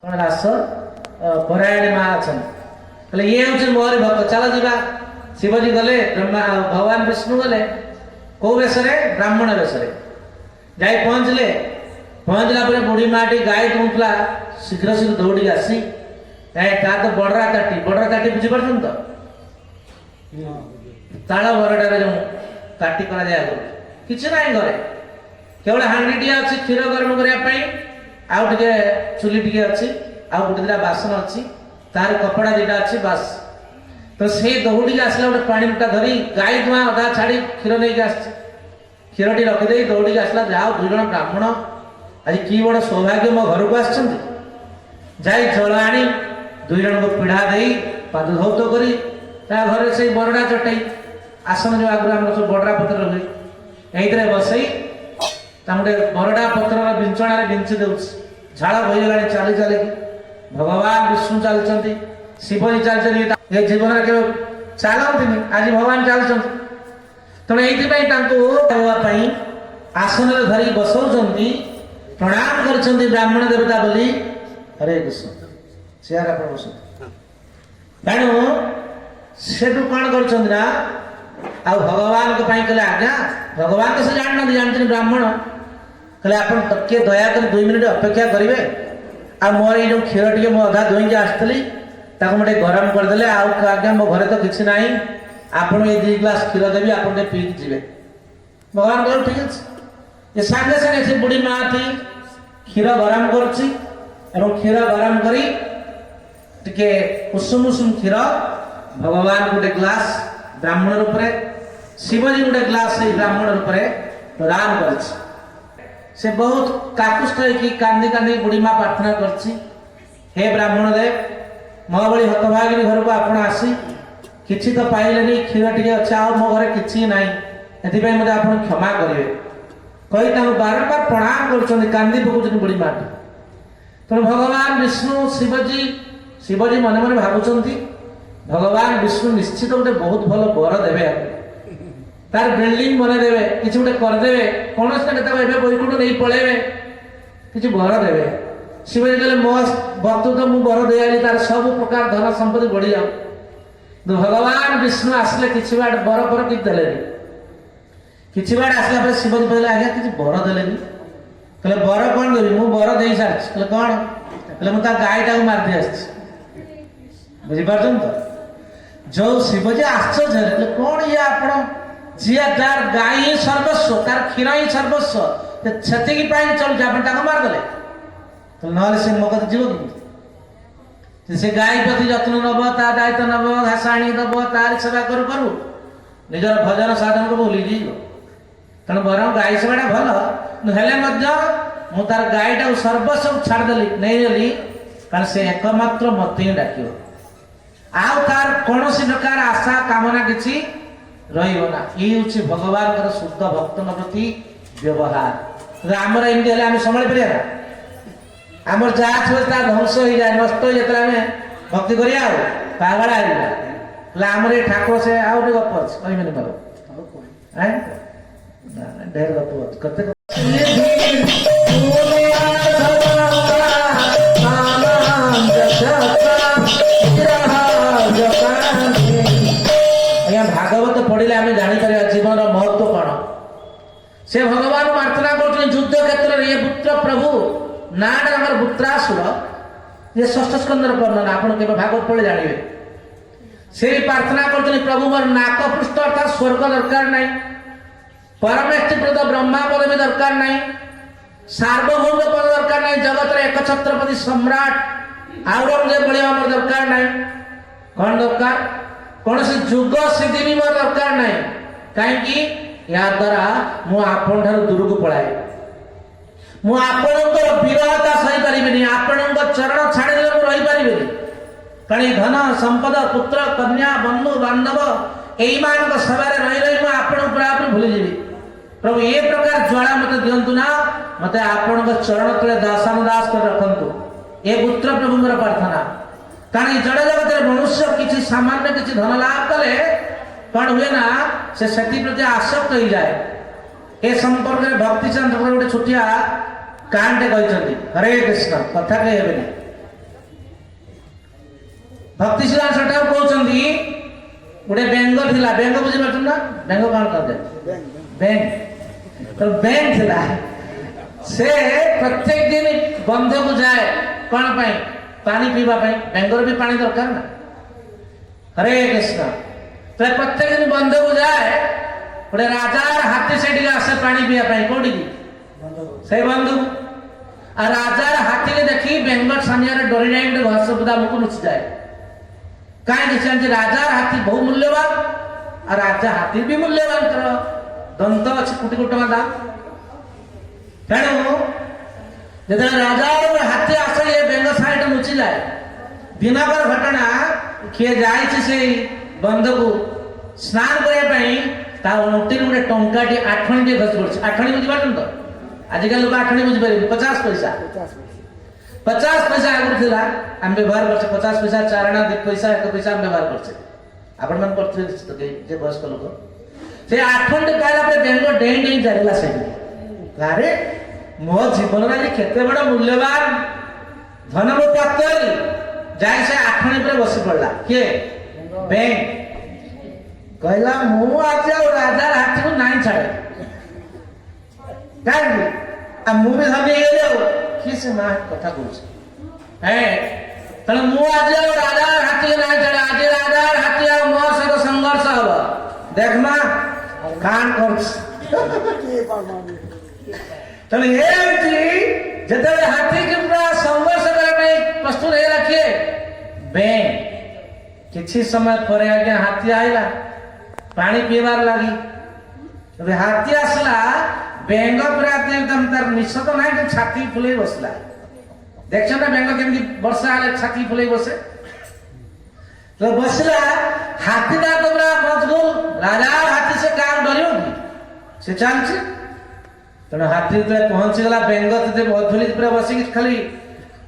रास परायणी माँ अच्छा ये हूँ मोहरी भक्त चल जा शिवजी गले भगवान विष्णु गले कौ वेश ब्राह्मण वेश जा पहुँचले पहुँचला बुढ़ी माटी गाई दुला शीघ्र शीघ्र दौड़ी आसी तो बड़रा ताटी बुझीपार तो ताल बरटार जो ताटी कर किसी ना घरे केवल हांडी टी अच्छी क्षीर गरम करने आउ टे चुली टे अच्छी आउ गोटे दिटा बासन अच्छी तार कपड़ा दीटा अच्छी बास तो से दौड़ी आसला गोटे पानी मुठा धरी गाई धुआ अधा छाड़ी क्षीर नहीं क्षीर टी रखिदे दौड़ी आसला जाओ दुई जन ब्राह्मण आज कि बड़ सौभाग्य मो घर को आसछन्ति जाई जल आनी दुई जन को पीढ़ा दे पाद धौत करी घर से बरडा चटाई आसन जो आगुरी आम सब बड़रा पत्र हुए ये बसई गोटे बरडा पत्र विंचण विंची दे झाड़ बहीगला चली चल भगवान विष्णु चलती शिवजी चलती जीवन के चलती आज भगवान चलते तेणु ये आसन धरी बसौं प्रणाम कर ब्राह्मण देवता बोली हरे कृष्ण चेयर आप बस तेणु से कौन कर भगवान कहले आज्ञा भगवान तो से जानते जानते ब्राह्मण कहले आप टके दया कर 2 मिनिट अपेक्षा करेंगे आ मोर ये क्षीर टे मो अधा धोई आसती मोटे गरम करदे आज्ञा मो घरे तो किसी ना आपड़ ये 2 ग्लास क्षीर देवी आप पीक जी भगवान कहल ठीक अच्छे ये सागे सागे से बुढ़ी माँ थी क्षीर गरम कर क्षीर गरम करी टिके उषुम उषुम क्षीर भगवान गोटे ग्लास ब्राह्मण रूप शिवजी गोटे ग्लास ब्राह्मण रूप प्रदान कर से बहुत काकुष्ट होगी कांदी कांदी बुढ़ी माँ प्रार्थना कर ब्राह्मण देव मो भली हतभागिनी घर को आपण आसी किसी तो पाइले क्षीर टे अच्छे आ मो घर कि ना ये मत आप क्षमा करेंगे कही बारंबार प्रणाम कर कांदी पकाउन बुढ़ी माँ तेणु भगवान विष्णु शिवजी मन मन भावुं भगवान विष्णु निश्चित गोटे बहुत भल बर देवे तार बिल्डिंग बने देवे किसी गोटे करदे कौन से बैकुंठ नहीं पलैबे किसी बर देवे शिवजी कहले मो भक्त तो मुझे बर दे तार सब प्रकार धन संपत्ति बढ़ी जाऊ तो भगवान विष्णु आसले कि बाट बर पर कि देले कि बाट आसला पर शिवजी कहले आज्ञा कि बर देले कहले बर कौन देवी मुझे बर दे सारी कहले कौन कहले मुझे गाईटा मारदी आस बुझीपार तो जो शिवजी आश्चर्य कौन ये आप जी तार गाई ही सर्वस्व तार क्षीर ही सर्वस्व से चलुचे आप मारदे तो ना से मो कत जीव कि से गाई प्रति जत्न नब ता दायित्व नब घास आनी दब तार सेवा करू करू निजर भजन साधन को भूली जीव तेणु बर गाई सेवाटा भल हेले तार गाईटा सर्वस्व छाड़देली नहीं गली कारण से एकमात्र मत ही डाक आउ तार कौन प्रकार आशा कामना किसी रहा ये हूँ भगवान शुद्ध भक्त प्रति व्यवहार आमर एमती हेल्ले संभाली पारा आमर जहाँ छे ध्वंस हो जाए नष्ट हो जाए आम भक्ति करा पागड़ा आमर ये ठाकुर से आउ गप अच्छे कहबे बाबू ढेर गप कते भागवत पढ़ले आम जापर जीवन महत्व कौन से भगवान प्रार्थना कर युद्ध क्षेत्र में ये पुत्र प्रभु नाम पुत्रासुर ये षष्ठ स्कंदर वर्णना आप भागवत पढ़े जानवे से प्रार्थना कर प्रभु मोर नाक पृष्ठ अर्थात स्वर्ग दरकार ना परमेष्टिप्रद ब्रह्मा पद भी दरकार ना सार्वभौम पद दरकार ना जगत एक छत्रपति सम्राट औरंगजेब भाई आम दरकार ना कौन दरकार कौन से जुग सिद्धि भी मोर दरकार ना कहीं या द्वारा मुझे दूर को पलाए मुझे विरहता सही पारि आपण चरण छाड़े रही पारि कारण धन संपद पुत्र कन्या बंधु बांधव यही मान सेवा रही रही मुझे भूली जी प्रभु ये प्रकार ज्वाला मत दिंतु ना मत आपण चरण तले दासानुदास कर रखु ये पुत्र प्रभु मोर प्रार्थना कारण जड़ जगत मनुष्य किसी सामान्य किसी धन लाभ कले कौन हुए ना से प्रति आसक्त हो जाए ए संपर्क में भक्ति चंद्र गोटे छुटिया कांटे कहते हरे कृष्ण कथा कहे भक्ति सिद्धांत सरकार कहउछंदी गोटे बेंग थिला बेंग बुझि पाछन ना बेंग कोन कहते बेंग तो बेंग थिला से प्रत्येक दिन बंध को जाए कौन पाई पानी पीवा पाई बेंगर भी पानी दरकार ना हरे कृष्ण तो प्रत्येक दिन बंध को जाए गोटे राजा हाथी से आसे पानी पीवा पाई कोठी की से बंधु आ राजा हाथी के देखी बेंगर सामने डरी जाए गोटे घास बुदा मुख लुचि जाए कहीं राजा हाथी बहु मूल्यवान आ राजा हाथी भी मूल्यवान तर दंत अच्छे कोटी कोटी टका दाम तेणु जो राजा हाथी आसे ये बेंग साइड लुचि जाए दिनकर घटना किए जाए बंध को स्नान करने गोटे टंकाटी आठणी खसी पड़ी आठणी बुझीपार तो आजिकल लोग आठणी बुझीपारे 50 पैसा 50 पैसा आगुरी थिला आम व्यवहार करछे 50 पैसा 4 आना 2 पैसा 1 पैसा आम व्यवहार करछे आपण मन करछे जे वयस्क लोक से आठणी कहला पे बेंग डेई डेई जारिला सेठी अरे मो जीवन में केते बड़ मूल्यवान धन मो प्राप्त जाए से आठणी पर बसी पड़ला किए बैंक कहला मु आज राजा हाथी को नाई छाड़े काहे आ मु भी भाबी गेलो कि से मां कथा कहछ है तने मु आज राजा हाथी को नाई छाड़े आज राजा हाथी आ मो सहित संघर्ष हबो देखमा कान करछ तने जब हाथी के पूरा संघर्ष करने प्रस्तुत है रखिए बेंग किसी समय पर आगे हाथी आइला पानी पीवार लगी जब हाथी आसला बेंग पूरा एकदम तार निश्च तो ना कि छाती फुले बसला देख ना बेंग केमती वर्षा आले छाती फुले बसे तो बसला हाथी दा तो पूरा मजबूत राजा हाथी से काम डरियो से चलছে तेना हाथी तो पहुंच गला बेंग ते बहुत पूरा बसी खाली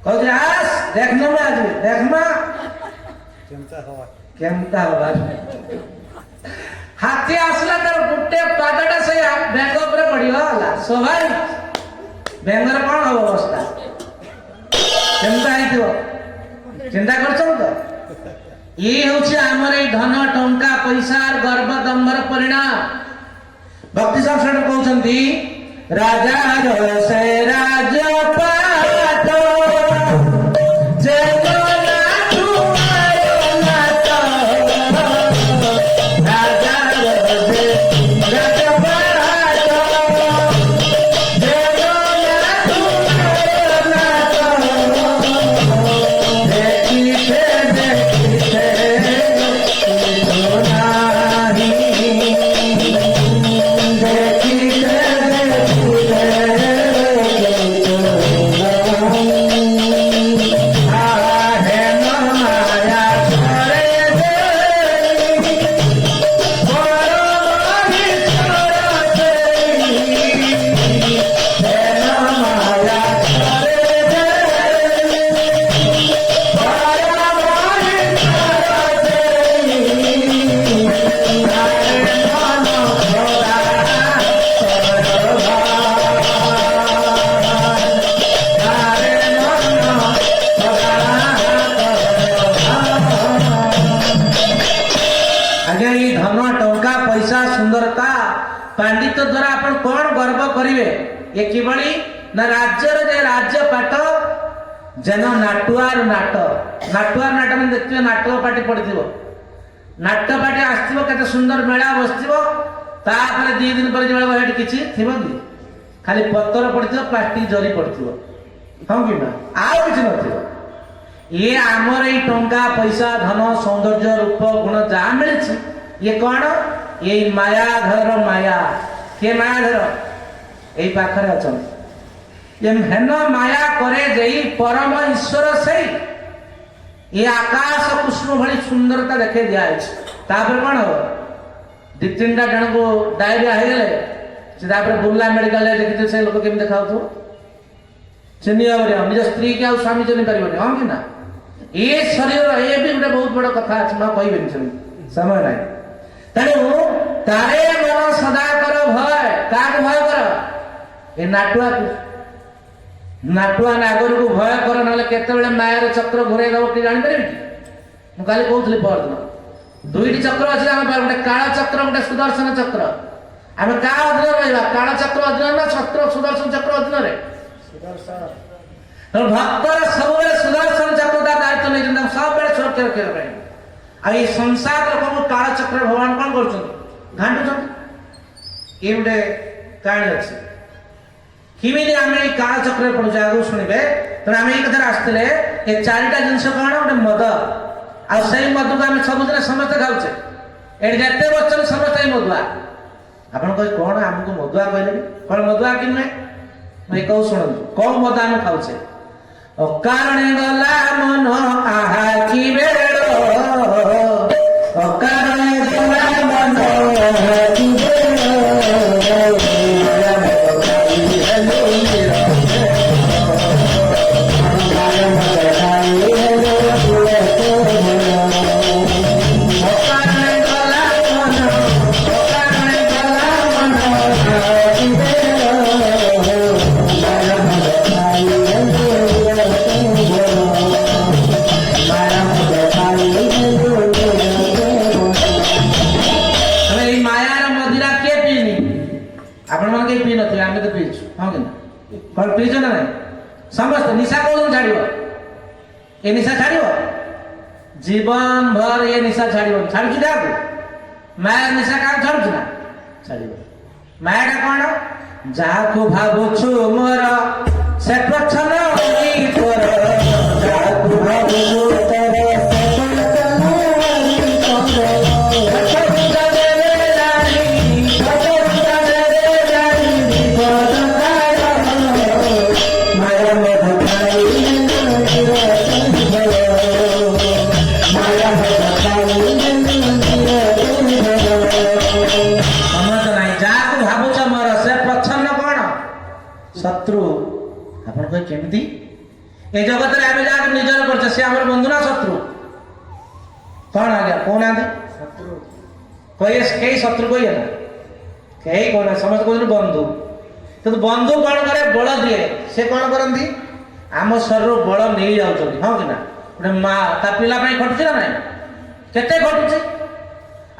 कहते आस देखना मैं आज देखमा केमता हवा हाथी आसला तर गुट्टे पादटा से बेंग ऊपर पड़ियो हला स्वाभाविक बेंगर कोन हो अवस्था केमता आइतो चिंता करछन तो ये होछि हमर ए धन टंका पैसा गर्व दंबर परिणाम भक्ति शास्त्र कहउछंती राजा से राजा पातो जय पांडित्य द्वारा अपन कौन गर्व करिवे ये किबळी ना राज्यर जे राज्य पाठ जन नाटुआर नाट में देखिए नाटक पार्टी पड़थिबो नाट्य पार्टी आस्थिबो केते सुंदर मेला बसथिबो तापर 2 दिन पर जेबा हेड किछि थिबो कि खाली पत्तर पड़थिबो प्लास्टिक जरी पड़थिबो हम कि ना आउ किछि नथिबो ये हमर ए टंका पैसा धन सौंदर्य रूप गुण जा मिलछि ये कौन ये मायाधर माया के मायाधर यही पाखरे अछन ये हेन माया करे जई परम ईश्वर से ये आकाश कुसुम भली सुंदरता देखे दिया तापर कौन हो 2-3टा जन को डायरिया हो गले तापर बुर्ला मेडिकल देखिते से लोक केम देखाउ तो चिन्ह आवरे निज स्त्री के आ स्वामी चिन्ह परिबने हम कि ना ये शरीर ये भी गोटे बहुत बड़ कथा अछि म कहबेन समय नहीं तेणु तारे मन सदा कर भय काक भय कर ए नाटुआ नागर को भय कर ना केते मायार चक्र घुरे दब कि जान पारे ମୁଁ କାଲି କହୁଥିଲି ପରଦିନ ଦୁଇଟି ଚକ୍ର ଅଛି ଆମ ପାଖରେ, ଗୋଟେ କାଳ ଚକ୍ର ଗୋଟେ ସୁଦର୍ଶନ ଚକ୍ର। ଆମେ କାହା ଅଧୀନରେ ରହିବା? କାଳ ଚକ୍ର ଅଧୀନରେ ନା ସୁଦର୍ଶନ ଚକ୍ର ଅଧୀନରେ? ଭକ୍ତର ସବୁବେଳେ ସୁଦର୍ଶନ ଚକ୍ର ତା ଦାୟିତ୍ୱ ନେଇଛନ୍ତି, ତାଙ୍କୁ ସବୁବେଳେ ସୁରକ୍ଷା ରଖିବା ପାଇଁ। ଆଉ ଏଇ ସଂସାର ଲୋକଙ୍କୁ କାଳ ଚକ୍ର ଭଗବାନ କଣ କରୁଛନ୍ତି? ଘାଣ୍ଟୁଛନ୍ତି। ଇଏ ଗୋଟେ କାହାଣୀ ଅଛି କେମିତି ଆମେ ଏଇ କାଳ ଚକ୍ରରେ ପଡୁଛେ, ଆଗକୁ ଶୁଣିବେ। ତେଣୁ ଆମେ ଏଇ କଥାରେ ଆସିଥିଲେ ଏ ଚାରିଟା ଜିନିଷ କଣ? ଗୋଟେ ମଦ, ଆଉ ସେଇ ମଦକୁ ଆମେ ସବୁଦିନ ସମସ୍ତେ ଖାଉଛେ। ଏଠି ଯେତେ ବସିଛନ୍ତି ସମସ୍ତେ ଏଇ ମଦୁଆ। ଆପଣ କହିବେ କଣ ଆମକୁ ମଦୁଆ କହିଲେ? କଣ ମଦୁଆ କି ନୁହେଁ? ମୁଁ କହୁ ଶୁଣନ୍ତୁ, କୋଉ ମଦ ଆମେ ଖାଉଛେ? ଅକାରଣେ ଗଲା ମନ ଆହା କି ବେଳ, ଅକାରଣେ ଗଲା ମନ ଆହା କି ବେଳ, କଣ ପିଇଛ ନା ନାଇଁ? ସମସ୍ତେ ନିଶା କୋଉ ଛାଡିବ? ଏ ନିଶା ଛାଡିବ? ଜୀବନ ଭର ଏ ନିଶା ଛାଡିବନି। ଛାଡୁଛି କାହାକୁ? ମାୟା ନିଶା କାହାକୁ ଛାଡୁଛି ନା? ଛାଡିବ। ମାୟାଟା କଣ? ଯାହାକୁ ଭାବୁଛୁ ମୋର ସେ ପ୍ରଚ୍ଛନ୍ନ ତୋର, ଯାହାକୁ ଭାବୁଛୁ ତୋର ଶତ୍ରୁ। ଆପଣ କହେ କେମିତି? ଏ ଜଗତରେ ଆମେ ଯାହାକୁ ନିଜର କରୁଛେ ସେ ଆମର ବନ୍ଧୁ ନା ଶତ୍ରୁ? କଣ ଆଜ୍ଞା କହୁନାହାନ୍ତି? କହିବେ କେହି ଶତ୍ରୁ କହିବେ ନା? କେହି କହୁନା, ସମସ୍ତେ କହୁଛନ୍ତି ବନ୍ଧୁ। କିନ୍ତୁ ବନ୍ଧୁ କଣ କରେ? ବଳ ଦିଏ। ସେ କଣ କରନ୍ତି? ଆମ ଶରୀରରୁ ବଳ ନେଇ ଯାଉଛନ୍ତି। ହଁ କି ନା? ଗୋଟେ ମା ତା ପିଲା ପାଇଁ ଖଟୁଛି ନା ନାଇଁ? କେତେ ଖଟୁଛି?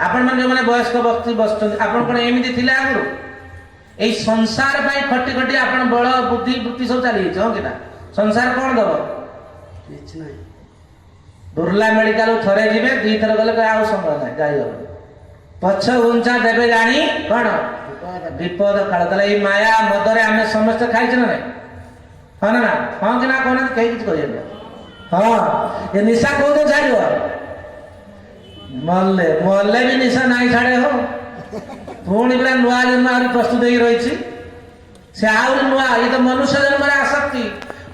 ଆପଣ ମାନେ ଯୋଉମାନେ ବୟସ୍କ ବ୍ୟକ୍ତି ବସୁଛନ୍ତି, ଆପଣ କଣ ଏମିତି ଥିଲେ ଆଗରୁ? এই সংসার পাই খটি খটি আপনার বল বুদ্ধি বৃত্তি সব চালিয়েছে। হ্যাঁ কিনা? সংসার কোণ দেব? কিছু নাই। বুর্লা মেডিকাল থরে যাবে, দুই থর গলে আউ সম্ভব নাই, যাই হবে। পছ উঞ্চা দেবে জানি কোণ বিপদ কাল। তাহলে এই মায়া মদরে আমি সমস্ত খাইছে না নাই? হ্যাঁ না? হ্যাঁ কিনা কোণ কেই কিছু কইবে? হ্যাঁ। এ নিশা কোন ছাড়িব? মরলে মরলে বি নিশা নাই ছাড়ে। হো ପୁଣି ପୁରା ନୂଆ ଜନ୍ମ ଆହୁରି ପ୍ରସ୍ତୁତ ହେଇକି ରହିଛି। ସେ ଆହୁରି ନୂଆ। ଇଏ ତ ମନୁଷ୍ୟ ଜନ୍ମରେ ଆସକ୍ତି,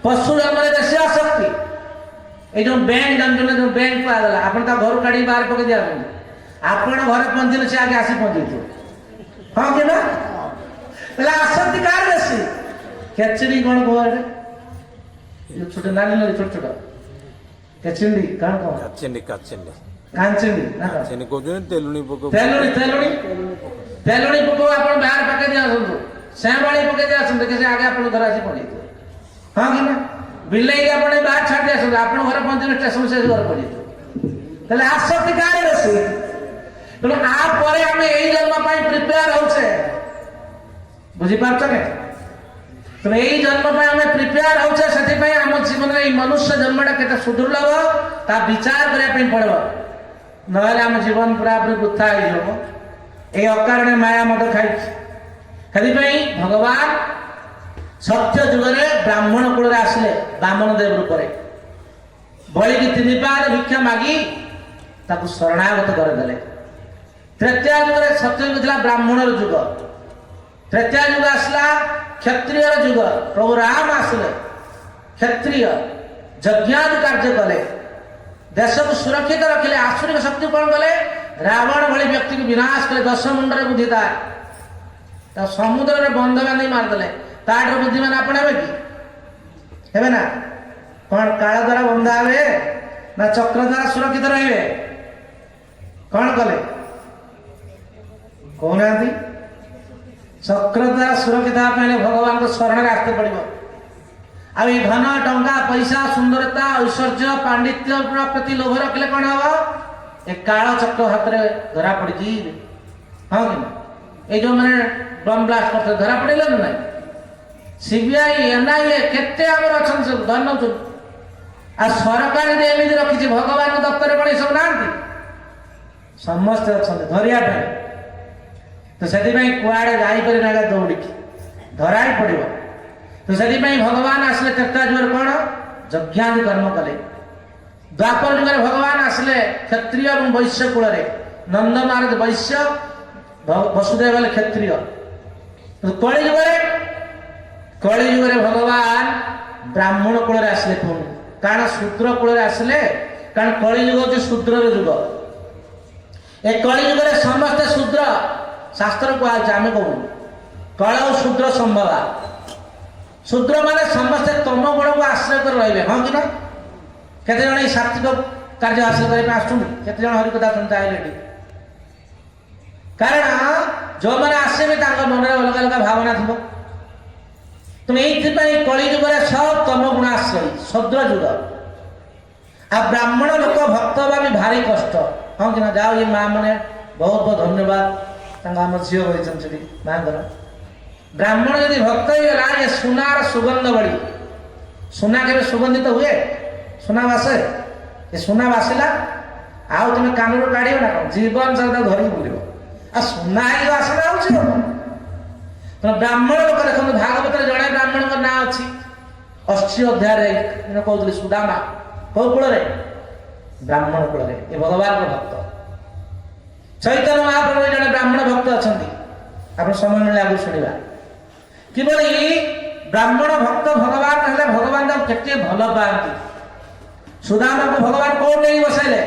ପଶୁ ଜନ୍ମରେ ବେଶୀ ଆସକ୍ତି। ଏଇ ଯୋଉ ବ୍ୟାଙ୍କ ଜାଣିଛନ୍ତି, ଯୋଉ ବ୍ୟାଙ୍କ କୁହାଗଲା, ଆପଣ ତା ଘରୁ କାଢିକି ବାହାର ପକେଇ ଦିଆଯାଉଛନ୍ତି। ଆପଣ ଘରେ ପହଞ୍ଚିଲେ ସେ ଆଗେ ଆସି ପହଞ୍ଚିଥିବ। ହଁ କି ନା? ହେଲେ ଆସକ୍ତି କାହାର ବେଶୀ? ଖେଚୁଡି କଣ କୁହାଡେ? ଛୋଟ ନାଲି ନାଲି ଛୋଟ ଛୋଟ ଖେଚୁଡି କଣ କଣ? କାଞ୍ଚିଣ୍ଡି ନା କଣ କହୁଛନ୍ତି? ତେଲୁଣି ପୋକ। ତେଲୁଣି ତେଲୁଣି ତେଲୁଣି ପୋକ ଆପଣ ବାହାର ପକେଇ ଦେଇ ଆସନ୍ତୁ, ସେବାଳି ପକେଇ ଦେଇ ଆସନ୍ତୁ, ସେ ଆଗେ ଆପଣ ଘରେ ଆସି ପହଞ୍ଚିଥିବ। ହଁ କି ନା? ବିଲେଇକି ଆପଣ ବାହାର ଛାଡି ଦେଇ ଆସନ୍ତୁ, ଆପଣ ଘରେ ପହଞ୍ଚିଲେ ଷ୍ଟେସନ ସେ ଘରେ ପହଞ୍ଚିଥିବ। ତାହେଲେ ଆସକ୍ତି କାହାର ବେଶୀ? ତେଣୁ ଆ ପରେ ଆମେ ଏଇ ଜନ୍ମ ପାଇଁ ପ୍ରିପେୟାର ହଉଛେ। ବୁଝିପାରୁଛ ନା? ତେଣୁ ଏଇ ଜନ୍ମ ପାଇଁ ଆମେ ପ୍ରିପେୟାର ହଉଛେ। ସେଥିପାଇଁ ଆମ ଜୀବନରେ ଏଇ ମନୁଷ୍ୟ ଜନ୍ମଟା କେତେ ସୁଦୁର୍ଲଭ ତା ବିଚାର କରିବା ପାଇଁ ପଡିବ। ନହେଲେ ଆମ ଜୀବନ ପୁରାପୁରି ବୃଥା ହେଇଯିବ। এই অকারণে মায়া মদ খাইছে। ସେଥିପାଇଁ ଭଗବାନ ସତ୍ୟ ଯୁଗରେ ବ୍ରାହ୍ମଣ କୂଳରେ ଆସିଲେ, ବାମନ ଦେବ ରୂପରେ ବଳିକି 3 ପାଦ ଭିକ୍ଷା ମାଗି ତାକୁ ଶରଣାଗତ କରିଦେଲେ। ତ୍ରେତୟା ଯୁଗରେ ସତ୍ୟ ଯୁଗ ଥିଲା ବ୍ରାହ୍ମଣର ଯୁଗ। ତ୍ରେତୟା ଯୁଗ ଆସିଲା କ୍ଷତ୍ରିୟର ଯୁଗ। ପ୍ରଭୁ ରାମ ଆସିଲେ, କ୍ଷତ୍ରିୟ ଯଜ୍ଞାଦି କାର୍ଯ୍ୟ କଲେ, ଦେଶକୁ ସୁରକ୍ଷିତ ରଖିଲେ। ଆସୁରିକ ଶକ୍ତି କଣ କଲେ? ରାବଣ ଭଳି ବ୍ୟକ୍ତିକୁ ବିନାଶ କଲେ। 10 ମୁଣ୍ଡରେ ବୁଦ୍ଧି ତାର, ତା ସମୁଦ୍ରରେ ବନ୍ଧ ବାନ୍ଧି ମାରିଦେଲେ। ତାଠାରୁ ବୁଦ୍ଧିମାନ ଆପଣ ହେବେ କି? ହେବେ ନା? କଣ କାଳ ଦ୍ୱାରା ବନ୍ଧା ହେବେ ନା ଚକ୍ର ଦ୍ୱାରା ସୁରକ୍ଷିତ ରହିବେ? କଣ କଲେ କହୁନାହାନ୍ତି? ଚକ୍ର ଦ୍ୱାରା ସୁରକ୍ଷିତ ହେବା ପାଇଁ ଭଗବାନଙ୍କ ଶରଣରେ ଆସିତେ ପଡିବ। ଆଉ ଏ ଧନ ଟଙ୍କା ପଇସା ସୁନ୍ଦରତା ଐଶ୍ୱର୍ଯ୍ୟ ପାଣ୍ଡିତ୍ୟ ପ୍ରତି ଲୋଭ ରଖିଲେ କଣ ହବ? ଏ କାଳ ଚକ୍ର ହାତରେ ଧରା ପଡିଛି। ହଁ କି ନା? এই ଯେଉଁମାନେ ବମ୍ ବ୍ଲାଷ୍ଟ କରିଥିଲେ ଧରା ପଡ଼ିଲେ ନା ନାହିଁ? ସିବିଆଇ ଏନ୍ଆଇଏ କେତେ ଆମର ଅଛନ୍ତି ସବୁ ଧରି ନେଉଛନ୍ତି। ଆଉ ସରକାର ଯଦି ଏମିତି ରଖିଛି ଭଗବାନ ଦପ୍ତରରେ କଣ ଏସବୁ ନାହାନ୍ତି? ସମସ୍ତେ ଅଛନ୍ତି ଧରିବା ପାଇଁ। ତ ସେଥିପାଇଁ କୁଆଡେ ଯାଇପାରେ ନା ଦୌଡ଼ିକି ଧରା ହିଁ ପଡ଼ିବ। ତ ସେଥିପାଇଁ ଭଗବାନ ଆସିଲେ ତ୍ରେତା ଯୁଗରେ କଣ ଯଜ୍ଞାଦି କର୍ମ କଲେ। ଦ୍ୱାପର ଯୁଗରେ ଭଗବାନ ଆସିଲେ କ୍ଷତ୍ରିୟ ଏବଂ ବୈଶ୍ୟ କୂଳରେ। ନନ୍ଦ ମହାରାଜ ବୈଶ୍ୟ, ବସୁଦେବ ହେଲେ କ୍ଷତ୍ରିୟ। କଳି ଯୁଗରେ ଭଗବାନ ବ୍ରାହ୍ମଣ କୂଳରେ ଆସିଲେ ପୁଣି। କାରଣ ଶୂଦ୍ର କୂଳରେ ଆସିଲେ, କାରଣ କଳି ଯୁଗ ହଉଛି ଶୂଦ୍ରର ଯୁଗ। ଏ କଳି ଯୁଗରେ ସମସ୍ତେ ଶୂଦ୍ର। ଶାସ୍ତ୍ର କୁହାଯାଇଛି, ଆମେ କହୁନୁ। କଳ ଓ ଶୂଦ୍ର ସମ୍ଭବ। ଶୂଦ୍ର ମାନେ ସମସ୍ତେ ତମ ଗୁଣକୁ ଆଶ୍ରୟ କରି ରହିବେ। ହଁ କି ନା? କେତେ ଜଣ ଏଇ ସାତ୍ବିକ କାର୍ଯ୍ୟ ହାସଲ କରିବା ପାଇଁ ଆସୁଛନ୍ତି? କେତେ ଜଣ ହରିକଥା ଶୁଣିତେ ଆଇଲେ ଏଠି? କାରଣ ଯୋଉମାନେ ଆସିବେ ତାଙ୍କ ମନରେ ଅଲଗା ଅଲଗା ଭାବନା ଥିବ। ତେଣୁ ଏଇଥିପାଇଁ କଳି ଯୁଗରେ ସବୁ ତମ ଗୁଣ ଆଶ୍ରୟୀ, ଶୂଦ୍ର ଯୁଗ। ଆଉ ବ୍ରାହ୍ମଣ ଲୋକ ଭକ୍ତ ହେବା ବି ଭାରି କଷ୍ଟ। ହଁ କି ନା? ଯାଉ ଏ ମା ମାନେ ବହୁତ ବହୁତ ଧନ୍ୟବାଦ, ତାଙ୍କ ଆମ ଝିଅ କହିଛନ୍ତି ସେଠି ମାଙ୍କର। ବ୍ରାହ୍ମଣ ଯଦି ଭକ୍ତ ହେଇଗଲା, ଏ ସୁନାର ସୁଗନ୍ଧ ବଢି। ସୁନା କେବେ ସୁଗନ୍ଧିତ ହୁଏ? ସୁନା ବାସେ? ଏ ସୁନା ବାସିଲା ଆଉ ତମେ କାନରୁ କାଢିବ ନା କଣ? ଜୀବନ ସାରା ତାକୁ ଧରିକି ବୁଲିବ। ଆଉ ସୁନା ହେଇକି ବାସନା ହଉଛି। ତେଣୁ ବ୍ରାହ୍ମଣ ଲୋକ ଦେଖନ୍ତୁ, ଭାଗବତରେ ଜଣେ ବ୍ରାହ୍ମଣଙ୍କ ନାଁ ଅଛି 80 ଅଧ୍ୟାୟରେ କହୁଥିଲି ସୁଦାମା। କୋଉ କୂଳରେ? ବ୍ରାହ୍ମଣ କୂଳରେ। ଏ ଭଗବାନଙ୍କ ଭକ୍ତ। ଚୈତନ୍ୟ ମହାପ୍ରଭୁ ଜଣେ ବ୍ରାହ୍ମଣ ଭକ୍ତ ଅଛନ୍ତି। ଆପଣ ସମୟ ମିଳିଲେ ଆଗକୁ ଶୁଣିବା କିଭଳି ବ୍ରାହ୍ମଣ ଭକ୍ତ ଭଗବାନ ହେଲେ ଭଗବାନ ତାଙ୍କୁ କେତେ ଭଲ ପାଆନ୍ତି। ସୁଦାମାକୁ ଭଗବାନ କୋଉଠି ନେଇ ବସାଇଲେ?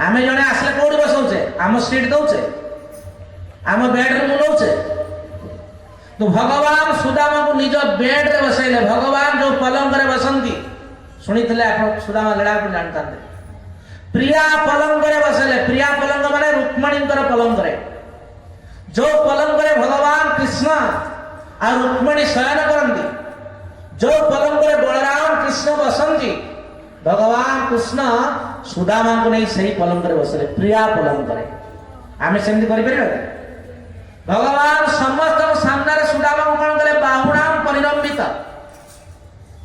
ଆମେ ଜଣେ ଆସିଲେ କୋଉଠି ବସଉଛେ? ଆମ ସିଟ୍ ଦଉଛେ? ଆମ ବେଡରୁମ୍ ନଉଛେ? ତ ଭଗବାନ ସୁଦାମାକୁ ନିଜ ବେଡରେ ବସାଇଲେ। ଭଗବାନ ଯୋଉ ପଲଙ୍କରେ ବସନ୍ତି, ଶୁଣିଥିଲେ ଆପଣ ସୁଦାମା ଲୀଳା ଆପଣ ଜାଣିଥାନ୍ତେ। ପ୍ରିୟା ପଲଙ୍କରେ ବସାଇଲେ। ପ୍ରିୟା ପଲଙ୍କ ମାନେ ରୁକ୍ମଣୀଙ୍କର ପଲଙ୍କରେ। ଯୋଉ ପଲଙ୍କରେ ଭଗବାନ କୃଷ୍ଣ ଆଉ ରୁକ୍ମଣୀ ଶୟନ କରନ୍ତି, ଯୋଉ ପଲଙ୍କରେ ବଳରାମ କୃଷ୍ଣ ବସନ୍ତି, ଭଗବାନ କୃଷ୍ଣ ସୁଦାମାଙ୍କୁ ନେଇ ସେହି ପଲଙ୍କରେ ବସିଲେ, ପ୍ରିୟା ପଲଙ୍କରେ। ଆମେ ସେମିତି କରିପାରିବା? ଭଗବାନ ସମସ୍ତଙ୍କ ସାମ୍ନାରେ ସୁଦାମାଙ୍କୁ କଣ କଲେ? ବାହୁନାମ ପରିରମ୍ବିତ।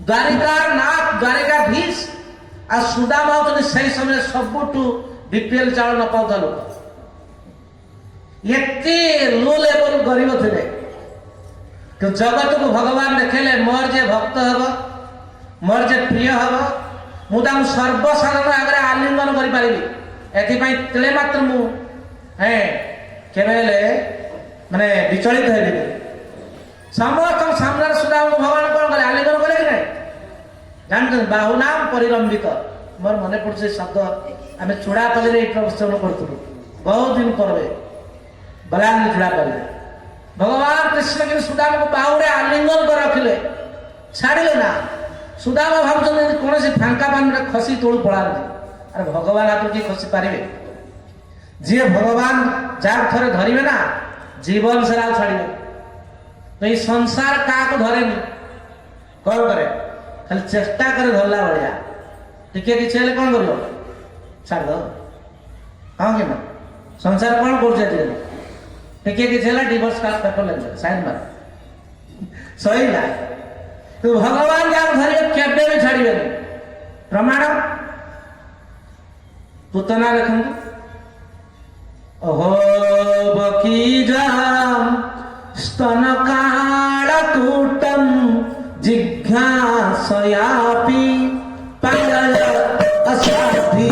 ଦ୍ୱାରିକାର ନାଥ, ଦ୍ୱାରିକାଧୀଶ। ଆଉ ସୁଦାମା ହଉଛନ୍ତି ସେହି ସମୟରେ ସବୁଠୁ ବିପିଏଲ ଚାଉଳ ନ ପାଉଥିବା ଲୋକ। ଏତେ लो लेवल गरीब थे। तो जगत को भगवान देखेले, मोर जे भक्त हब, मोर जे प्रिय हब, मुझे सर्वसाधारण आगे आलिंगन कर तेले मात्र मु माने विचलित है। समस्त सामने सुधा भगवान कौन कले? आलिंगन कले कि नहीं? जानते बाहुनाम परिरंबित। मोर मन पड़े शब्द आम चूड़ापल्ली प्रवचन करूँ बहुत दिन पर बलांग चूड़ा पड़े। भगवान कृष्ण के सुदामा को बाहुरे आलिंगन कर रखिले, छाड़िले ना। सुदामा भावुँ कौन से फांका पान खसी तोड़ पड़ाती। अरे भगवान हाथ किए खसी पारे? जी भगवान जार थे धरवे ना जीवन सारा छाड़े। तो ये संसार क्या धरे कौन करे? खाली चेष्टा करे धरला भाया। टिके किसी कौन कर छाड़ दो। हाँ कि ना? संसार कौन कर टिके किसी डिवोर्स का पेपर लगे साइन मार सही ना। तो भगवान जहाँ धरिए केबे भी छाड़े प्रमाण पूतना देखु। ओहो बकी जाम स्तन कालकूटम जिज्ञासयापि पायल असाधि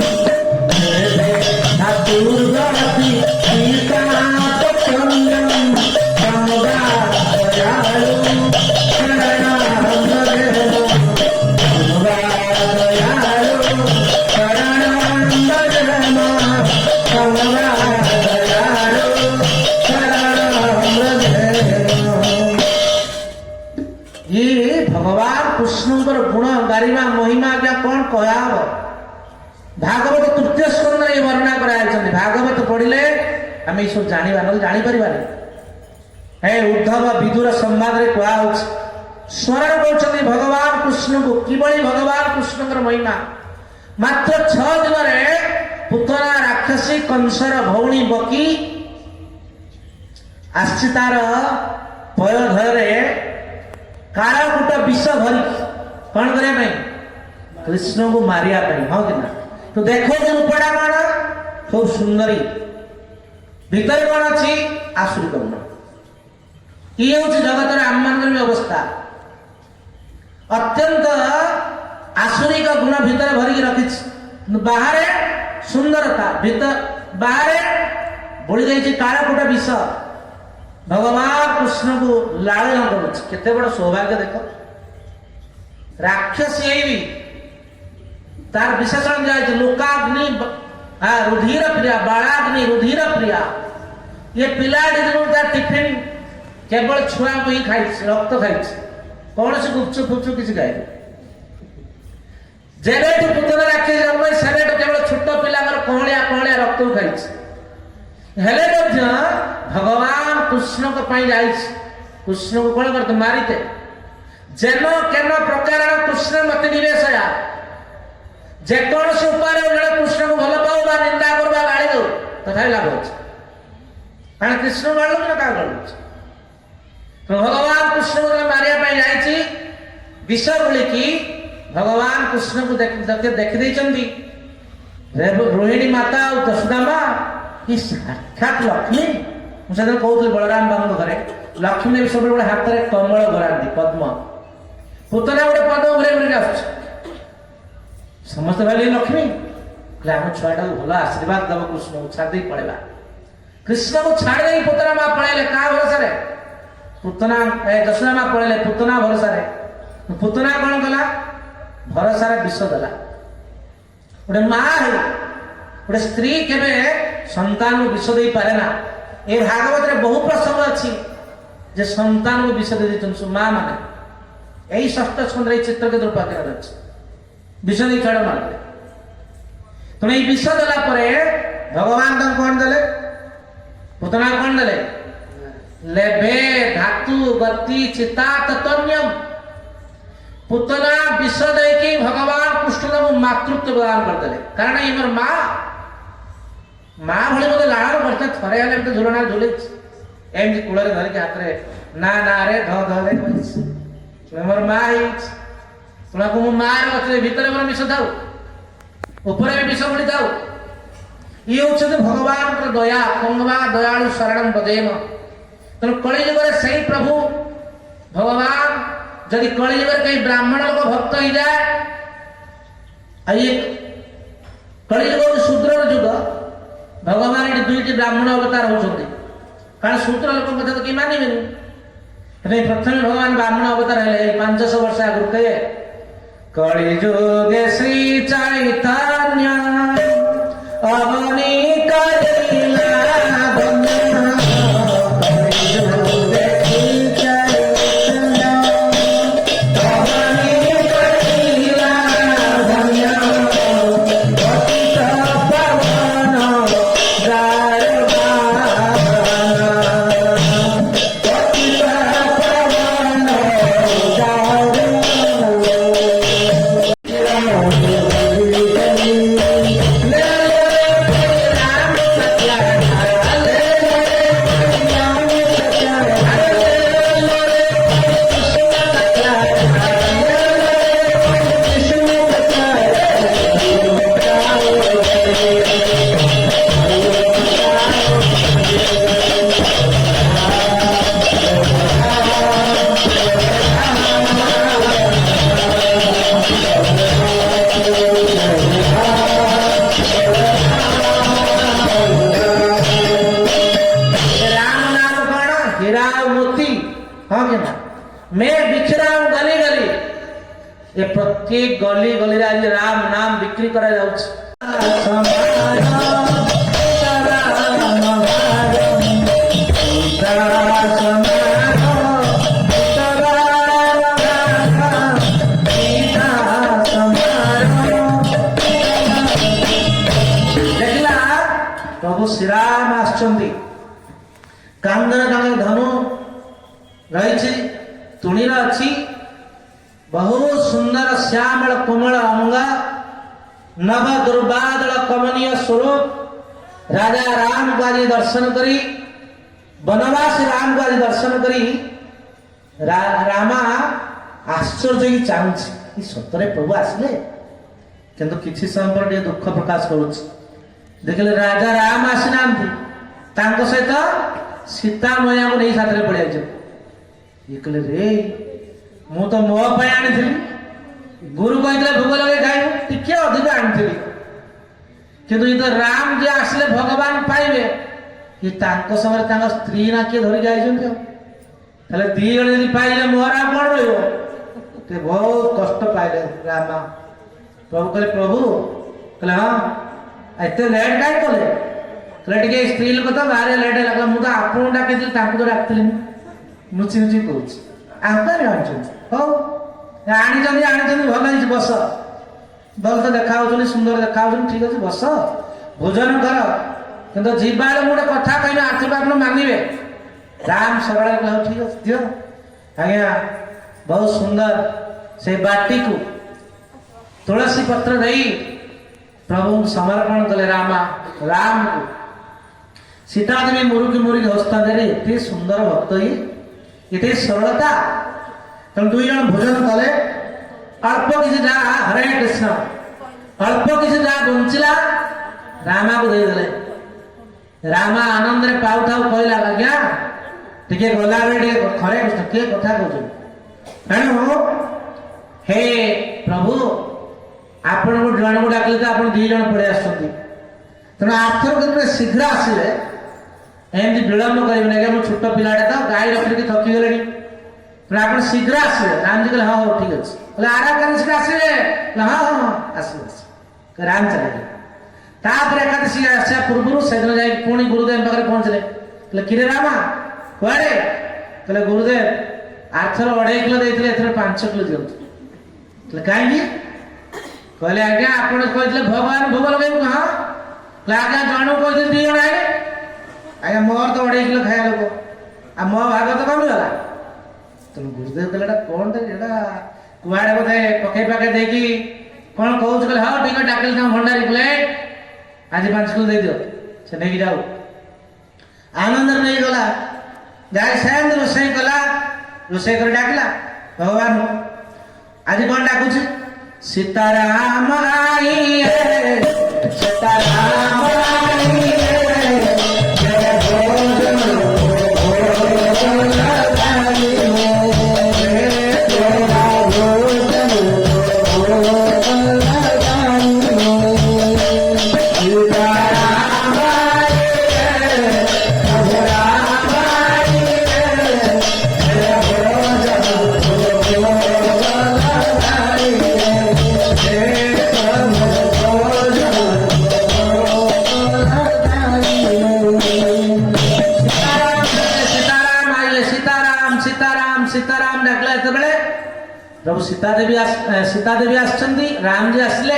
धातुर्गति गुण गारिमा महिमा क्या कौन कह भागवत तृतीय स्कंद वर्णना कर। भागवत पढ़िले आम ये जाना ना जापर। हे उद्धव विदुर संवाद कह ସ୍ମରଣ କରୁଛନ୍ତି ଭଗବାନ କୃଷ୍ଣଙ୍କୁ। କିଭଳି ଭଗବାନ କୃଷ୍ଣଙ୍କର ମହିମା। ମାତ୍ର 6 ଦିନରେ ପୁତନା ରାକ୍ଷସୀ କଂସର ଭଉଣୀ ବକି ଆସିଛି ତାର ପୟଧରରେ କାଳକୂଟ ବିଷ ଧରି କଣ କରିବା ପାଇଁ? କୃଷ୍ଣଙ୍କୁ ମାରିବା ପାଇଁ। ହଁ କି ନା? ତ ଦେଖ ରୂପଟା କଣ? ଖୁବ ସୁନ୍ଦରୀ। ଭିତରେ କଣ ଅଛି? ଆସୁରୀ ଗୁଣ। ଇଏ ହଉଛି ଜଗତର ଆମମାନଙ୍କର ବି ଅବସ୍ଥା। ଅତ୍ୟନ୍ତ ଆସୁରିକ ଗୁଣ ଭିତରେ ଭରିକି ରଖିଛି। ବାହାରେ ସୁନ୍ଦରତା, ବାହାରେ ବୋଳି ଯାଇଛି କାଳକୂଟ ବିଷ। ଭଗବାନ କୃଷ୍ଣଙ୍କୁ ଲାଳନ କରୁଛି। କେତେ ବଡ ସୌଭାଗ୍ୟ ଦେଖ। ରାକ୍ଷସୀ ହେଇବି ତାର ବିଶେଷଣ ଦିଆଯାଇଛି ଲୋକାଗ୍ନି ରୁଧିର ପ୍ରିୟା, ବାଳାଗ୍ନି ରୁଧିର ପ୍ରିୟା। ଇଏ ପିଲାଟି ଦିନରୁ ତାର ଟିଫିନ କେବଳ ଛୁଆଙ୍କୁ ହିଁ ଖାଇଛି, ରକ୍ତ ଖାଇଛି। କୌଣସି ଗୁପଚୁପ ଫୁପଚୁପ କିଛି ଖାଇନି। ଯେବେଠୁ ପୁତନା ରାକ୍ଷୀ ଜନ୍ମ ସେବେଠୁ କେବଳ ଛୋଟ ପିଲାଙ୍କର କଅଁଳିଆ କଅଁଳିଆ ରକ୍ତକୁ ଖାଇଛି। ହେଲେ ମଧ୍ୟ ଭଗବାନ କୃଷ୍ଣଙ୍କ ପାଇଁ ଯାଇଛି। କୃଷ୍ଣଙ୍କୁ କଣ କରତେ? ମାରିତେ। ଯେନ କେନ ପ୍ରକାର କୃଷ୍ଣ ମତେ ନିବେଶୟା। ଯେକୌଣସି ଉପାୟରେ ଜଣେ କୃଷ୍ଣଙ୍କୁ ଭଲ ପାଉ ବା ନିନ୍ଦା କରୁ ବା ଗାଳି ଦଉ, ତଥାପି ଲାଭ ଅଛି। କାରଣ କୃଷ୍ଣ ଗାଳୁ ନା କାହା ଗାଳୁଛି? ଭଗବାନ କୃଷ୍ଣଙ୍କୁ ମାରିବା ପାଇଁ ଯାଇଛି। ବିଷ ବୋଳିକି ଭଗବାନ କୃଷ୍ଣଙ୍କୁ ଦେଖି ଦେଇଛନ୍ତି। ରୋହିଣୀ ମାତା ଆଉ ଯଶୋଦାମା କି ସାକ୍ଷାତ ଲକ୍ଷ୍ମୀ। ମୁଁ ସେଦିନ କହୁଥିଲି ବଳରାମ ବାବୁଙ୍କ ଘରେ, ଲକ୍ଷ୍ମୀ ଦେବୀ ସବୁବେଳେ ଗୋଟେ ହାତରେ କମଳ ଧରାନ୍ତି, ପଦ୍ମ। ପୁତନା ଗୋଟେ ପଦ୍ମ ଘୁରେଇ ଘୁରେଇକି ଆସୁଛି। ସମସ୍ତେ ଭାବିଲେ ଲକ୍ଷ୍ମୀ, ଆମ ଛୁଆଟାକୁ ଭଲ ଆଶୀର୍ବାଦ ଦେବ, କୃଷ୍ଣକୁ ଛାଡ଼ି ଦେଇ ପଳେଇବା। କୃଷ୍ଣକୁ ଛାଡ଼ି ଦେଇ ପୁତନା ମା ପଳେଇଲେ। କାହା ଭରସାରେ? ଯଶୋଦା ମା ପଳେଇଲେ ପୁତନା ଭରସାରେ। ପୁତନା କଣ କଲା? ଭରସାରେ ବିଷ ଦେଲା। ଗୋଟେ ମା ହେଇ ଗୋଟେ ସ୍ତ୍ରୀ କେବେ ସନ୍ତାନକୁ ବିଷ ଦେଇପାରେ ନା। ଏ ଭାଗବତରେ ବହୁ ପ୍ରସଙ୍ଗ ଅଛି ଯେ ସନ୍ତାନକୁ ବିଷ ଦେଇ ଦେଇଛନ୍ତି ମା ମାନେ। ଏଇ 6ଠ ସ୍କନ୍ଧରେ ଏଇ ଚିତ୍ରକେତୁ ପାଖରେ ଅଛି। ବିଷ ଦେଇ ଛାଡ଼ ମାରିଲେ। ତେଣୁ ଏଇ ବିଷ ଦେଲା ପରେ ଭଗବାନ ତାଙ୍କୁ କଣ ଦେଲେ? ପୁତନା କଣ ଦେଲେ? ଲେଭେ ଧାତୁ ଗତି ଚିତା ତତନ୍ୟମ। ପୁତନା ବିଷ ଦେଇକି ଭଗବାନ କୃଷ୍ଣ ତାଙ୍କୁ ମାତୃତ୍ୱ ପ୍ରଦାନ କରିଦେଲେ। କାରଣ ଇଏ ମୋର ମା ଭଳି ମୋତେ ଲାଳନ କରିଥିଲେ। ଥରେ ହେଲେ ଏମିତି ଝୁଲଣା ଝୁଲେଇଛି, ଏମିତି କୂଳରେ ଧରିକି ହାତରେ ନା ରେ ଧରେ କହିଛି। ମୋର ମା ହେଇଛି। ତୁମକୁ ମୁଁ ମାର ଅଛି। ଭିତରେ ମୋର ବିଷ ଥାଉ, ଉପରେ ବି ବିଷ ଭଳି ଥାଉ। ଇଏ ହଉଛନ୍ତି ଭଗବାନଙ୍କର ଦୟା। କଙ୍ଗବା ଦୟାଳୁ ଶରଣ ବଦେମ। ତେଣୁ କଳିଯୁଗରେ ସେଇ ପ୍ରଭୁ ଭଗବାନ ଯଦି କଳିଯୁଗରେ କେହି ବ୍ରାହ୍ମଣ ଲୋକ ଭକ୍ତ ହେଇଯାଏ, ଆଉ ଇଏ କଳିଯୁଗ ହଉଛି ଶୂଦ୍ରର ଯୁଗ। ଭଗବାନ ଏଠି 2ଟି ବ୍ରାହ୍ମଣ ଅବତାର ହଉଛନ୍ତି। କାରଣ ଶୂଦ୍ର ଲୋକଙ୍କ କଥା ତ କେହି ମାନିବେନି। ସେଥିପାଇଁ ପ୍ରଥମେ ଭଗବାନ ବ୍ରାହ୍ମଣ ଅବତାର ହେଲେ 500 ବର୍ଷ ଆଗରୁ। କହେ କଳିଯୁଗେ ଶ୍ରୀ ଚୈତନ୍ୟ ଅବନି କରିଲା ये प्रत्येक गली गली आज राम नाम बिक्री करा जाउछ। प्रभु श्री राम आछंती कांदर कांदर धनु रही तुणीर अच्छी बहुत सुंदर श्यामल कोमल अंग नव दुर्बादल कमनीय स्वरूप राजा राम को आज दर्शन करी वनवासी राम को आज दर्शन करी रामा आश्चर्य की चाहूँ सतरे प्रभु आसिले किंतु किसी समय पर दुख प्रकाश करुच्च देखिले राजा राम आसीना सहित सीता मैया को नहीं साथ पड़े ये कहले रे मु तो मो आनी गुरु कहते भोग लगे खाइबू टिके अधिक आनी किंतु ये तो राम जी आसिले भगवान पाइबे ये समय स्त्री ना किए धरिक आई दी जन यदि पाइले मोहरा कौन रही बहुत कष्ट पाइले रामा प्रभु कहले प्रभु कहले हाँ एत लेट कहीं कले कहले टे स्त्री लोक तो बाहर लेट लगला मुझे आपको डाक तो डाकती नुची नुची कौच आनी हौ आनी भल बस भल तो देखा सुंदर देखा ठीक अच्छे बस भोजन कर कि जीवा गोटे कथा कह आर्थिक आप मानवे राम सबले कह ठीक अच्छे दियो आज्ञा बहुत सुंदर से बाटी को तुलसी पत्र दे प्रभु समर्पण कले रामा राम को सीता देवी मुरुकी हस्ता दे इतने सुंदर भक्त ही इतने सरलता तेणु दुई जन भोजन कले अल्प किसी जहाँ हरे कृष्ण अल्प किसी जहाँ बंचला रामा को देदेले रामा आनंद रे पाऊ थाऊ कहला आज्ञा टिके गला बेले हरे कृष्ण किए कथा कहूँ हे प्रभु आपण को जन को डाकिले तो आप दी जन पड़े आसुँच तेणु आर्थर के शीघ्र आसिले एमती विलम्ब करेंगे मुझे छोट पिलाटा तो गाई रखी थकी गले आप शीघ्र आसवे राम जी कहले हाँ हाँ ठीक अच्छे बोले आराम कर आसवे हाँ हाँ आसवे राम चले तापर एकादशी आसा पूर्व से दिन जा पुणी गुरुदेव पाखे पहुंचले कहले किरे रामा कुआड़े कहले गुरुदेव आरथर 2.5 किलो देते एथर 5 किलो दिखाते कहीं कहले आज्ञा आप कहते भगवान भोग लगे हाँ आज्ञा जन कहते 2 जन आए आज्ञा मोर तो 2.5 किलो खाया लोक आ मो भाग तो कमिगला तेणु गुरुदेव कहले कौन कुआड़े बोधे पकई पाके देखी कौन कहूँ कहले हाँ ठीक है डाकिल भंडारी कहले आज 5 किलो दे दियो से नहीं जाऊ आनंद नहीं गला जाए सेम रोषे कला रोषे कर डाकला भगवान आज कौन डाकुछ सीताराम आई सीताराम आई प्रभु सीता देवी आसचंदी राम जी आसले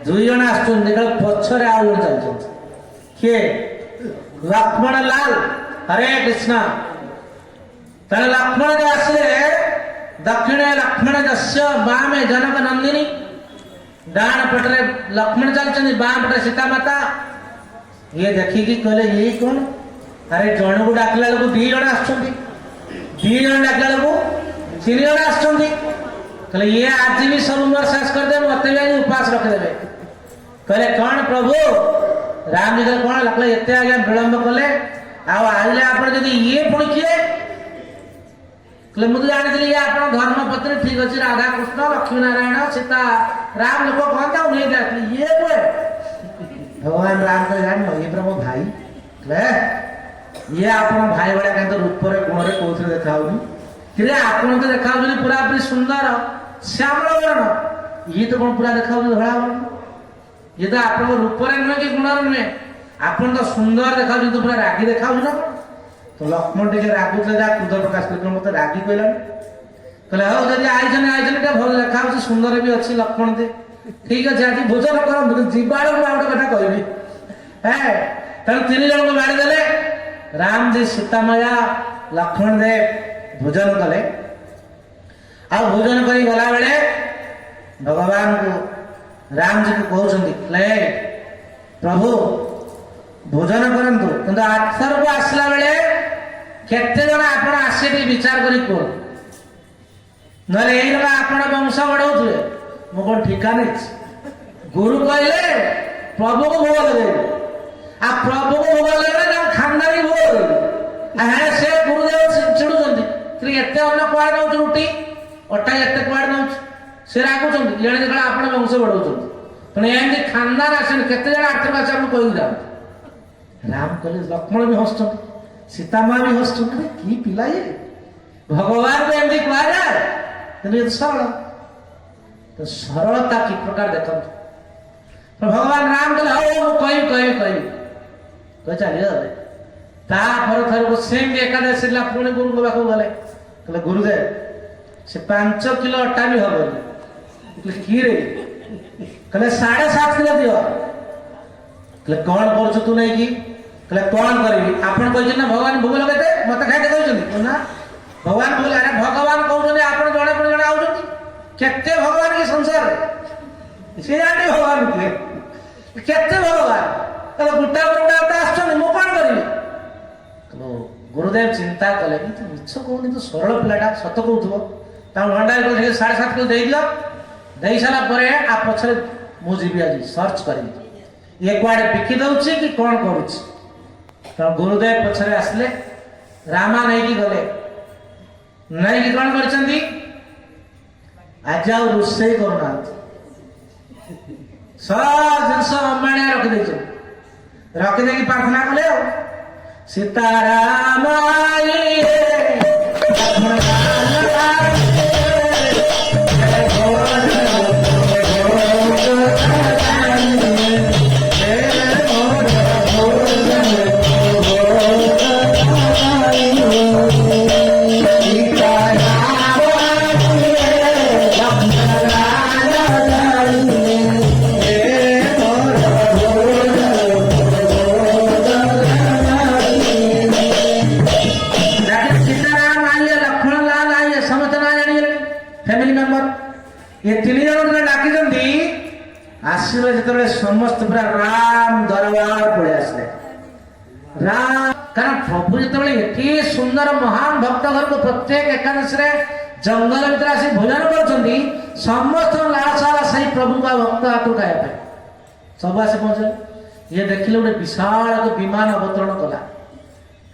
2 जन आसचंदी पछरे आउ जन चलछन किए लक्ष्मण लाल हरे कृष्ण तने लक्ष्मण जे आसले दक्षिणे लक्ष्मण जस्य बामे जनक नंदिनी डाण पटरे लक्ष्मण चलछन बाम पटरे सीता माता ये देखी कि कहले ये कौन अरे जन को डाकला लोक 2 जन आसचंदी 2 जन डाकला लोक 3 जन आसचंदी कहले ये आज भी सब उम्र शेष कर दे मत भी आज उपास रखदेवे कहले कौन प्रभु राम जी कौन लगले एत आज्ञा विलंब कले आइले आप ये पुणी किए कहले मुझे जानी ये आप धर्म पत्नी ठीक अच्छे राधा कृष्ण लक्ष्मी नारायण सीता राम लोग कहता हूँ ये कोई भगवान राम को जान ये प्रभु भाई कहले ये आप भाई भाया कहीं रूप गुण कौन देखा कि आप तो देखा पूरा पूरी सुंदर श्यामल वर्ण ये तो कौन पूरा देखा धड़ा वर्ण ये तो आप रूप नुहे कि गुण नुहे आप तो सुंदर देखा तो पूरा रागी देखा ना तो लक्ष्मण टे रागुले जहाँ क्रोध प्रकाश कर मत रागी कहला कहले हाँ जब आई भल देखा सुंदर भी अच्छी लक्ष्मण दे ठीक अच्छे आज भोजन कर जीवा गोटे कथा कहबी है तेणु 3 जन को बाड़ी देले राम जी सीता मैया लक्ष्मण देव भोजन कले आ भोजन करी गला बेले भगवान को राम जी को कहते प्रभु भोजन करंतु किंतु आथर को आसला बेले केते जण आपण आसे विचार करी को नले एई रमा आपण वंश बढ़ाउथले मो कोन ठिका नहीं गुरु कहले प्रभु को भोग दे आ प्रभु को भोग देले ना खानदानी भोग दे आ से गुरुदेव चिड़ुचंदी कि एते अन्न कुआड नउछ रुटी अटा एते कुआड नउछ से रागुचंदी एणे देखला आपण वंश बढ़ाउचंदी पण एंदी खानदान आसन केते जण आठर भाषा हम कहि जा राम कहले लक्ष्मण भी हसचंदी सीता मां भी हसचंदी की पिला ये भगवान को एंदी कहा जाए तो सरल तो सरलता की प्रकार देखो तो भगवान राम कहले हो कही चलिए तापर थर को सेम एकादशी पुणी गुरु को पाखु गले कहले गुरुदेव से 5 किलो अटा भी हबनी कि रे कहले 7.5 किलो दियो कहले कौन कर तू नहीं कि कहले कौन करी आपण कहि ना भगवान भोग लगेते मते खाइते कहउछन ना भगवान बोले अरे भगवान कहउछन आपण जणे पर जणे आउछन केते भगवान के संसार से जाने भगवान के केते भगवान कहले गुटा गुटा आछन मो कोन करी तो गुरुदेव चिंता कले कि तू मिछ कहउनी तो सरल पिलाटा सत कहउथबो ता भंडार को 7.5 किलो दे दियो देई साला परे आ पछरे मु जीबी आज सर्च करी ये कुआडे बिकी दउची कि कोन करूची तो गुरुदेव पछरे आसले रामा नहीं की गले नहीं कि कौन करछंदी आज आउ रुसई करना सब जिनस अम्बाणिया रख देछ रख दे की प्रार्थना कले सीताराम आई समस्त पूरा राम दरबार पड़े आसले राम कारण प्रभु जो सुंदर महान भक्त घर को प्रत्येक एकादशी रे जंगल भीतर आसी भोजन करछंदी समस्त लालसाला सही प्रभु का भक्त हाथ खाए सब आसे पहुंचे ये देखिले गोटे विशाल एक विमान अवतरण कला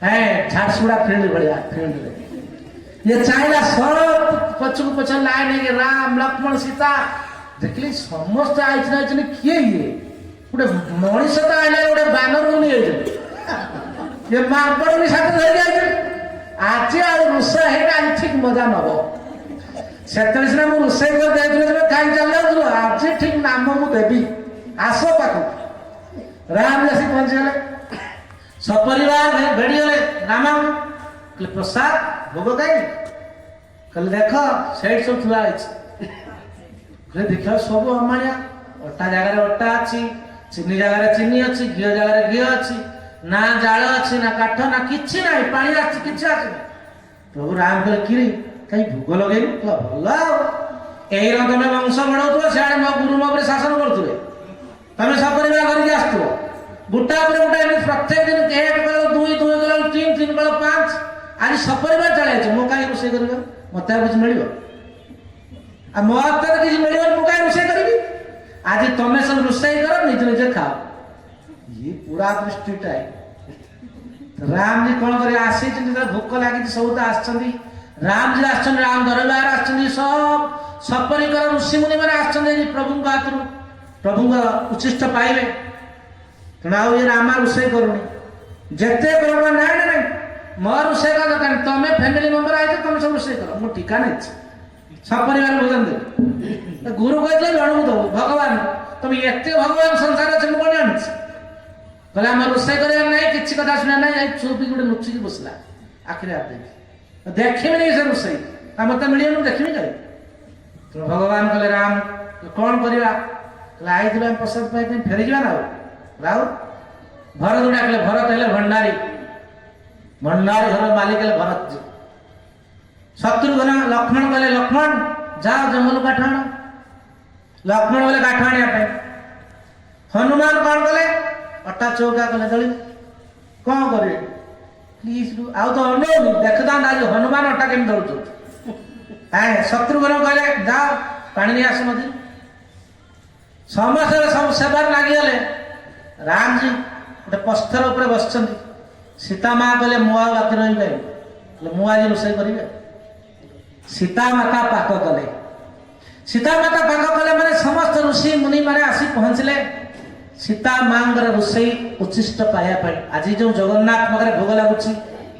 है झारसुड़ा फील्ड बढ़िया फील्ड रे ये चाइना सब पछक पछ लाइन के राम लक्ष्मण सीता देखिले समस्त आइछन किए ये गोटे मनीष तो आइला गोटे बानर को नहीं ये मार्बल भी साथ धरि आइछन आज आ रुसा है आज ठीक मजा नबो सेतले सिना मु रुसई कर देथिले जे काई चल आज ठीक नाम मु देबी आसो पाकु राम जैसे पहुंच गए सपरिवार भेड़ी गले रामा कहले प्रसाद भोग कहीं कहले देख सेठ सब थुआ है देखा सब अमाणिया अटा जगह अटा अच्छी चीनी जगह चीनी अच्छी घी जगह घी अच्छी ना जाल अच्छी ना काठ ना किछि ना पानी अच्छी किछि अच्छी प्रभु राम कहले कि कहीं भोग लगे भल यही तुम वंश बढ़ाऊ सियाड़े मो गुरु मो शासन करुवे तुम सपरिवार करके आसो गोटा गोटा प्रत्येक दिन 1 कल 2 2 कल 3 3 कल 5 आज सपरिवार चले मो कहीं रोषे कर मत कुछ मिल मत किसी मिल कहीं रोषे करी आज तुम सब रोषे कर निज निजे खाओ ये पूरा दृष्टि राम जी कौन कर आसी भोक लगी सब तो आसछंदी राम जी आसछन राम दरबार आसछंदी सब सपरिकर ऋषि मुनि मैंने आसछंदी प्रभु हाथ प्रभु उच्छिष्ट पाइबे तेना ये रामा रोषे करूनी जेते करबा ना ना मो रोषे का दरकार तुम फैमिली मेंबर आए तुम सब रोषे कर मो टीका नहीं सपरिवार भोजन दे गुरु कहते जन को दो भगवान तुम एते भगवान संसार अच्छे मुझे जानी कहले आम रोषे कर किसी कथा शुणा ना चुपी गोटे लुचिकी बसला आखिरी हाथ देखी देखी नहीं से रोषे मत मिले देखी कहीं तो भगवान कहले राम कौन करवा आई प्रसाद पाई फेरी जा ना राउ भरत डाकले भरत हेले भंडारी भंडारी घर मालिक हेले भरत जी शत्रुघ्न लक्ष्मण कहले लक्ष्मण जाओ जंगल काठ आण। लक्ष्मण बोले काठ आने हनुमान कौन कले अटा चौका कले दली कौन करे प्लीज आउ तो अनु देखता आज हनुमान अटा केम दलुच शत्रुघ्न कहले जाओ पानी नहीं आस नदी समस्त सब सेवार लगिगले। राम जी गोटे पत्थर उपर बस सीता माँ कहले मु आ बाकी रही मु आज रोषे करी। सीता माता पाक कले सीता माता पाक कले मैंने समस्त ऋषि मुनि मैंने आसी पहुंचले सीता माँ रोषे उच्छिष्ट पाया आज जो जगन्नाथ पाखे भोग लगुच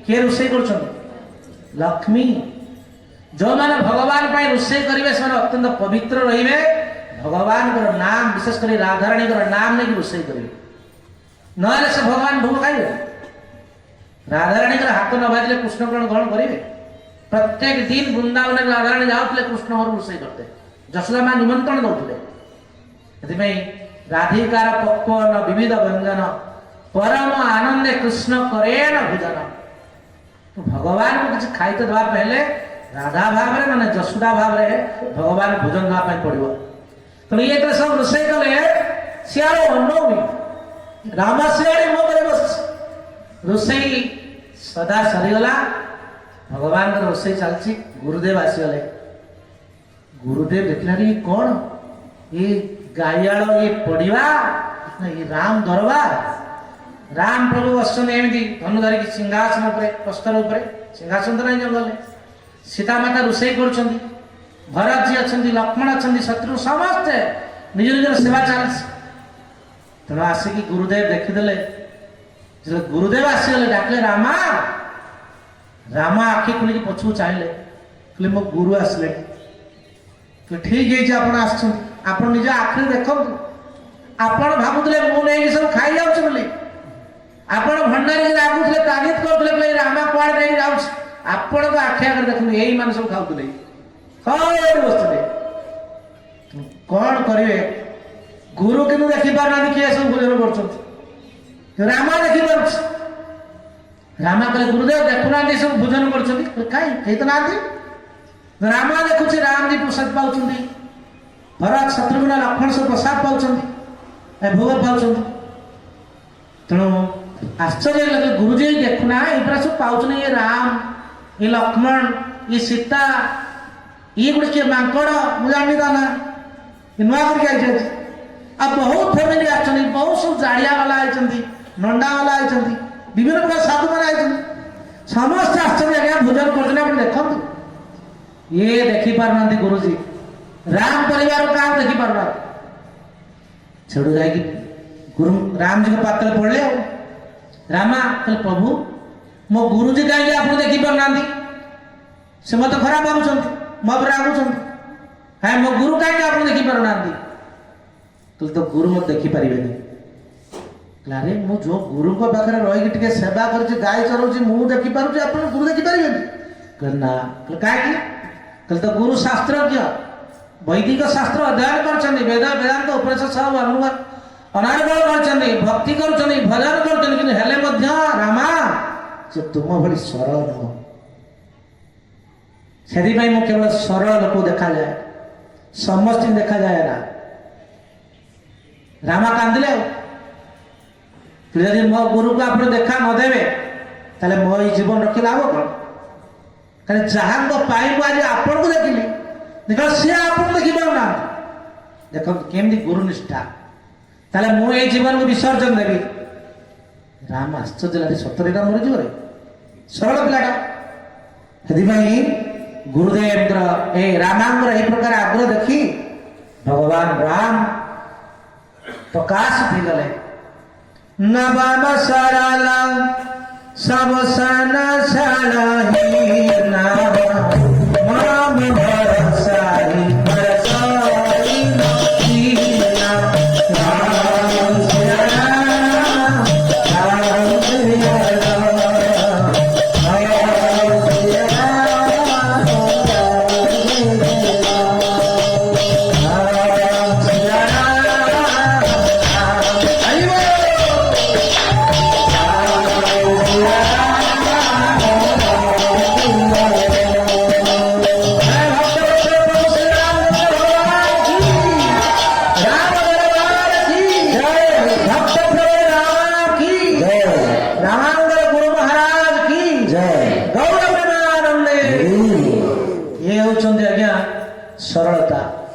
किए रोषे कर लक्ष्मी जो मैंने भगवान रोषे करेंगे से अत्यंत पवित्र रे भगवान नाम विशेष कर राधाराणी नाम नहीं रोषे करेंगे ना से भगवान भोग खाइबे। राधाराणी हाथ न बाजिले कृष्ण ग्रहण करेंगे। प्रत्येक दिन वृंदावन राधाराणी जाते कृष्ण घर रोषे करते जशोदा माँ निमंत्रण दौले राधिकार पक्वन विविध व्यंजन परम आनंदे कृष्ण करेण भोजन। तो भगवान को किसी खाई तो दवा पहले राधा भाव रे माने जशोदा भाव रे भगवान भोजन दवा पड़ो। तो ये तो सब रोषे कले सियाड़ो अनौमी राम सियाड़ी मो करे बस रोषे सदा सरीगला भगवान रोषे चलती गुरुदेव आसीगले। गुरुदेव देखला कौन ये गाइयाल ये पड़वा ये राम दरबार राम प्रभु बसन एमती धनु धरिकी सिंहासन प्रस्तर सिंहासन तो नहीं जंगल सीता माता रोषे कर भरत जी अच्छा लक्ष्मण अच्छा शत्रु समस्ते निज निजर सेवा चलती। तेणु आसिकी गुरुदेव देखीदे जो गुरुदेव आसीगले डाकले रामा रामा आखि खोलिकी पछू चाहिए कहले मो गुरु आसले ठीक है आप निज आखिरी देखु आपण भावुले मुझे सब खाई जाऊँ आपण भंडारी रागुले तागिद करते रामा कुआड़े नहीं जाऊँ आपण तो आखि आगे देखते यही मान सब खाऊले बसते कौन करेंगे गुरु कि देखी पार ना किए सब भोजन कर रामा देखी पार रामा कहले गुरुदेव देखुना सब भोजन कर कहीं तो ना रामा देखुचे राम जी प्रसाद पाँच भरत शत्रुघ्न लक्ष्मण सब प्रसाद पाँच भोग पाँच तेणु आश्चर्य लगे गुरुजी देखुना ये सब पाँच ये राम ये लक्ष्मण ये सीता ये गोटे किए मांकड़ मुझे जानी ना ये नुआ करके आ बहुत फैमिली आछन बहुत सब जाड़िया वाला आई नंडा वाला आई विभिन्न प्रकार साधु मैंने समस्त आश्चर्य आज्ञा भोजन कर देखु ये देखी पार ना गुरुजी राम परिवार क्या देखी पार छेड़ू जा गुरु राम जी के पात्र पड़े रामा कल प्रभु मो गुरुजी कहीं आप देखी पार ना से मत खराब भावुं मो रागुं हाँ मो गुरु कहीं आप देखी पार ना तो गुरु मत देखी पारे अरे मु जो गुरु को पाखे रही सेवा कर गाय चलाऊँ मुझे देखी पार्टी आप गुरु देखी पारे ना कल तो गुरु शास्त्रज्ञ वैदिक शास्त्र अध्ययन कर वेद वेदांत उपनिषद सब अनारगल कर भक्ति कर भजन कर रामा से तुम भली सरल नुह से केवल सरल लोक देखा जाए समस्त देखा जाए ना। रामा कांदिले यदि मो गुरु को आप देखा नदेवे ताले मो जीवन रखी लाभ कौन कहीं जहाँ पाइबू आज आपन को देखिली देख सी आप देखी पाऊना देख केमती गुरुनिष्ठा ताले मुझे जीवन को विसर्जन देवी राम आश्चर्य लगे सतरे मोर जीवन सरल पिलाटा से गुरुदेव ए रामांगर यही प्रकार आग्रह देखी भगवान राम प्रकाश थी गले नवम सरल सब सन सलहीना नाम बरसाई बरसाई हीना राम सिया राम राम सिया राम राम सिया राम राम सिया राम କଥା